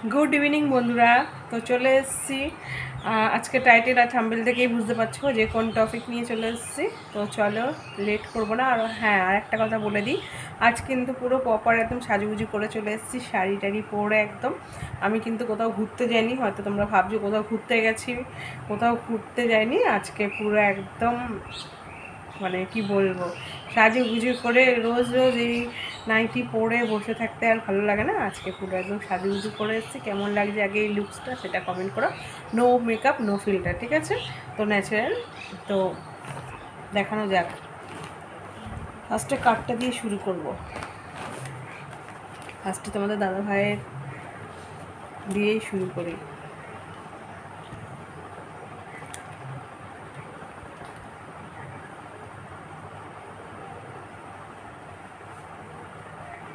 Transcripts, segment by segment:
Good evening বন্ধুরা। তো চলে এসেছি আজকে টাইটেল আর থাম্বনেল থেকেই বুঝতে পারছো যে কোন টপিক নিয়ে চলে এসেছি। তো চলো লেট করবো না। আর হ্যাঁ, আর একটা কথা বলে দিই, আজ কিন্তু পুরো প্রপার একদম সাজুগুজু করে চলে এসেছি, শাড়ি টাড়ি পরে একদম। আমি কিন্তু কোথাও ঘুরতে যাইনি, হয়তো তোমরা ভাবছো কোথাও ঘুরতে গেছি, কোথাও ঘুরতে যাইনি। আজকে পুরো একদম মানে কি বলবো, সাজুগুজু করে রোজ রোজ এই নাইটি পরে বসে থাকতে আর ভালো লাগে না। আজকে পুরো একদম সাজুগুজু করে এসেছি। কেমন লাগছে আগে এই লুকসটা সেটা কমেন্ট করো। নো মেকআপ নো ফিল্টার, ঠিক আছে? তো ন্যাচারাল। তো দেখানো যাক। ফার্স্টে কাটটা দিয়ে শুরু করব। ফার্স্টে তোমাদের দাদা ভাইয়ের দিয়েই শুরু করি।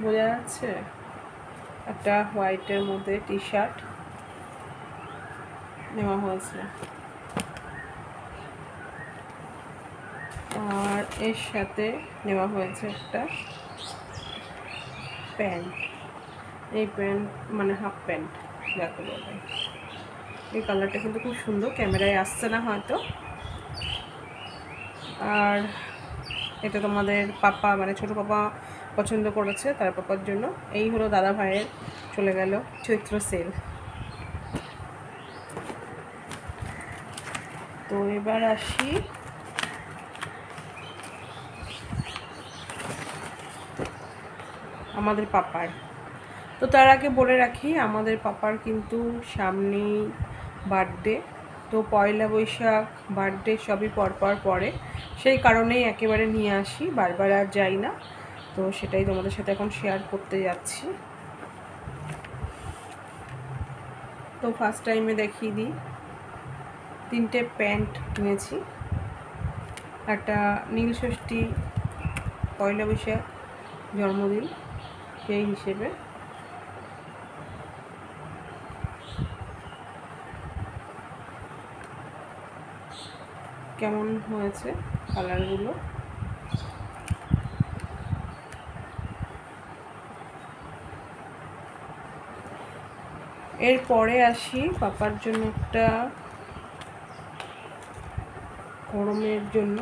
বোঝা যাচ্ছে? একটা হোয়াইটের মধ্যে টি শার্ট নেওয়া হয়েছে, আর এর সাথে নেওয়া হয়েছে একটা প্যান্ট। এই প্যান্ট মানে হাফ প্যান্ট যাকে বলে। এই কালারটা কিন্তু খুব সুন্দর, ক্যামেরায় আসছে না হয়তো। আর এটা তোমাদের পাপা মানে ছোটো পাপা পছন্দ করেছে, তার পাপার জন্য। এই হলো দাদা ভাইয়ের চলে গেল চৈত্র সেল। তো এবার আসি আমাদের পাপার। তো তার আগে বলে রাখি, আমাদের পাপার কিন্তু সামনেই বার্থডে। তো পয়লা বৈশাখ বার্থডে সবই পরপর পরে, সেই কারণেই একেবারে নিয়ে আসি, বারবার আর যাই না। তো সেটাই তোমাদের সাথে এখন শেয়ার করতে যাচ্ছি। তো ফার্স্ট টাইমে দেখিয়ে দিই, 3টে প্যান্ট কিনেছি। একটা নীল ষষ্ঠী, পয়লা বৈশাখ, জন্মদিন, সেই হিসেবে। কেমন হয়েছে কালারগুলো? এরপরে আসি পাপার জন্য একটা গরমের জন্য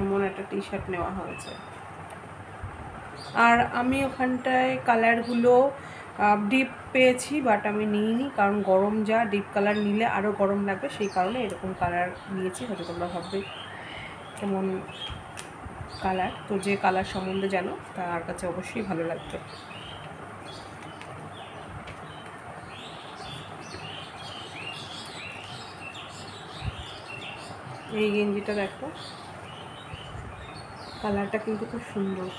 এমন একটা টি শার্ট নেওয়া হয়েছে। আর আমি ওখানটায় কালারগুলো ডিপ পেয়েছি, বাট আমি নিইনি, কারণ গরম যা, ডিপ কালার নিলে আরও গরম লাগবে, সেই কারণে এরকম কালার নিয়েছি। হয়তো তোমরা ভাববে কেমন কালার। তো যে কালার সম্বন্ধে জানো তার কাছে অবশ্যই ভালো লাগবে। এই গেঞ্জিটা দেখো, কালারটা কিন্তু খুব সুন্দর।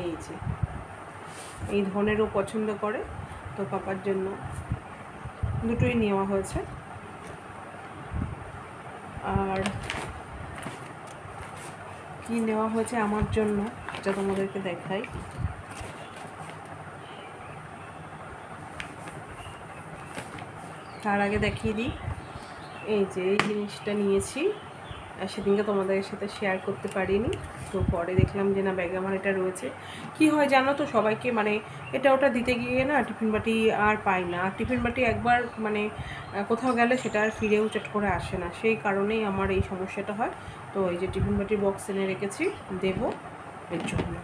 এই যে এই ধরনেরও পছন্দ করে, তো পাপার জন্য দুটোই নেওয়া হয়েছে। আর কি নেওয়া হয়েছে আমার জন্য এটা তোমাদেরকে দেখাই। তার আগে দেখিয়ে দিই, এই যে এই জিনিসটা নিয়েছি, সেদিনকে তোমাদের সাথে শেয়ার করতে পারিনি। তো পরে দেখলাম যে না, ব্যাগে আমার এটা রয়েছে। কি হয় জানো তো, সবাইকে মানে এটা ওটা দিতে গিয়ে না টিফিন বাটি আর পাই না। আর টিফিন বাটি একবার মানে কোথাও গেলে সেটা আর ফিরেও চট করে আসে না, সেই কারণেই আমার এই সমস্যাটা হয়। তো এই যে টিফিন বাটির বক্স এনে রেখেছি, দেবো এর জন্য।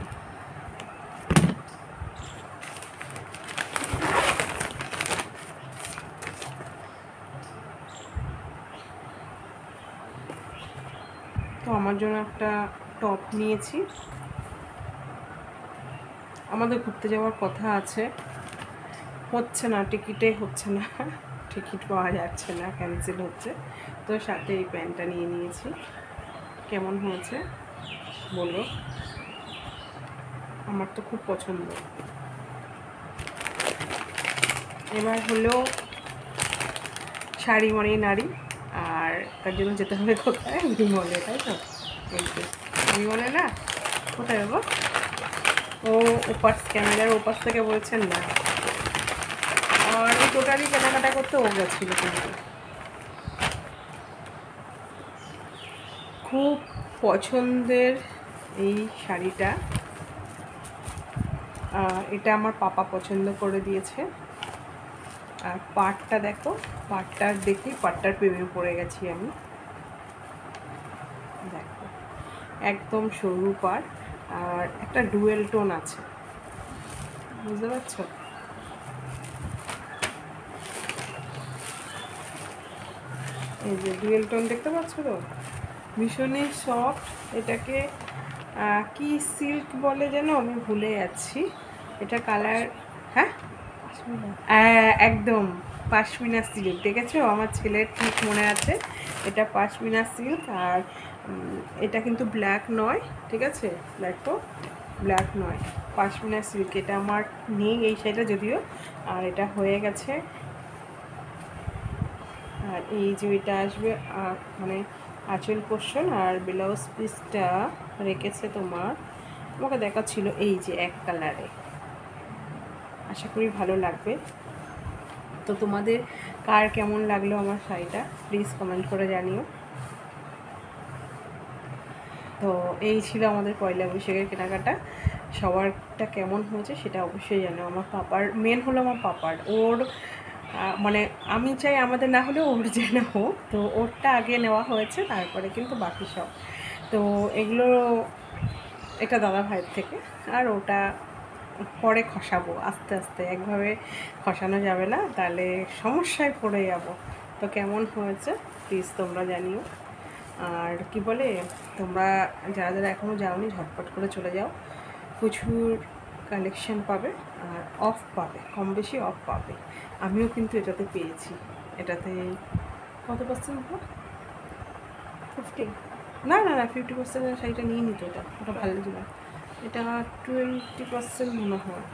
তো আমার জন্য একটা টপ নিয়েছি। আমাদের ঘুরতে যাওয়ার কথা আছে, হচ্ছে না, টিকিটে হচ্ছে না, টিকিট পাওয়া যাচ্ছে না, ক্যান্সেল হচ্ছে। তো সাথে এই প্যান্টটা নিয়ে নিয়েছি। কেমন হয়েছে বলো, আমার তো খুব পছন্দ। এবার হলো শাড়ি মানেই নারী, আর তার জন্য যেতে হবে কোথায়? বিমলে, তাই তো? এই তো বিমলে না, কোথায় যাবো? ও ওপাশ, ক্যামেরার ওপাশ থেকে বলছেন না। আর এই টোটালি কেনাকাটা করতে ও গেছিলো, কিন্তু খুব পছন্দের এই শাড়িটা। এটা আমার পাপা পছন্দ করে দিয়েছে। আর পাটটা দেখো, পাটটার দেখি পাটটার প্রেমে পড়ে গেছি আমি। দেখো একদম সরু পাট, আর একটা ডুয়েল টোন আছে, বুঝতে পারছো? এই যে ডুয়েল টোন দেখতে পাচ্ছ তো, ভীষণই সফট। এটাকে কি সিল্ক বলে যেন, আমি ভুলে যাচ্ছি। এটা কালার, হ্যাঁ একদম পাশমিনা সিল্ক, দেখেছো? আমার ছেলের ঠিক মনে আছে, এটা পাশমিনা সিল্ক। আর এটা কিন্তু ব্ল্যাক নয়, ঠিক আছে? দেখো ব্ল্যাক নয়, পাশমিনা সিল্ক। এটা আমার নেই এই সাইডে যদিও, আর এটা হয়ে গেছে। আর এই যে এটা আসবে মানে আঁচল পোর্শন, আর ব্লাউজ পিসটা রেখেছে তোমার, আমাকে দেখাচ্ছিল এই যে এক কালারে। আশা করি ভালো লাগবে। তো তোমাদের কার কেমন লাগলো আমার শাড়িটা প্লিজ কমেন্ট করে জানিও। তো এই ছিল আমাদের পয়লা বৈশাখের কেনাকাটা। সবারটা কেমন হয়েছে সেটা অবশ্যই জানো। আমার পাপার মেন হলো আমার পাপার, ওর মানে আমি চাই আমাদের না হলেও ওর যেন হোক, তো ওরটা আগে নেওয়া হয়েছে, তারপরে কিন্তু বাকি সব। তো এগুলো, এটা দাদা ভাইয়ের থেকে, আর ওটা পরে খসাবো আস্তে আস্তে, একভাবে খসানো যাবে না, তাহলে সমস্যায় পড়ে যাব। তো কেমন হয়েছে প্লিজ তোমরা জানিও। আর কি বলে, তোমরা যারা যারা এখনও যাওনি ঝটপট করে চলে যাও, প্রচুর কালেকশন পাবে, আর অফ পাবে, কম বেশি অফ পাবে। আমিও কিন্তু এটাতে পেয়েছি। এটাতে কত পার্সেন্ট? 50? না না না, 50% শাড়িটা নিয়ে নিত, ওটা ভালো লাগছে না। এটা 20% মনে হয়।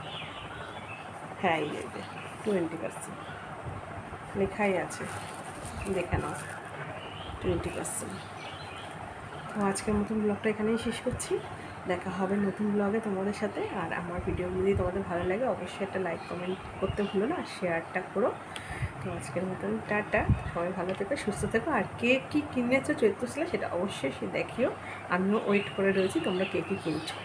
হ্যাঁ এই যে 20% লেখাই আছে, দেখে নাও 20%। তো আজকের মতন ব্লগটা এখানেই শেষ করছি। দেখা হবে নতুন ব্লগে তোমাদের সাথে। আর আমার ভিডিওগুলো যদি তোমাদের ভালো লাগে অবশ্যই একটা লাইক কমেন্ট করতে ভুলো না, শেয়ারটা করো। তো আজকের মতন টাটা, সবাই ভালো থেকো, সুস্থ থেকো। আর কে কী কিনেছো চৈত্রশীলা সেটা অবশ্যই সে দেখিও, আমিও ওয়েট করে রয়েছি তোমরা কে কী কিনছো।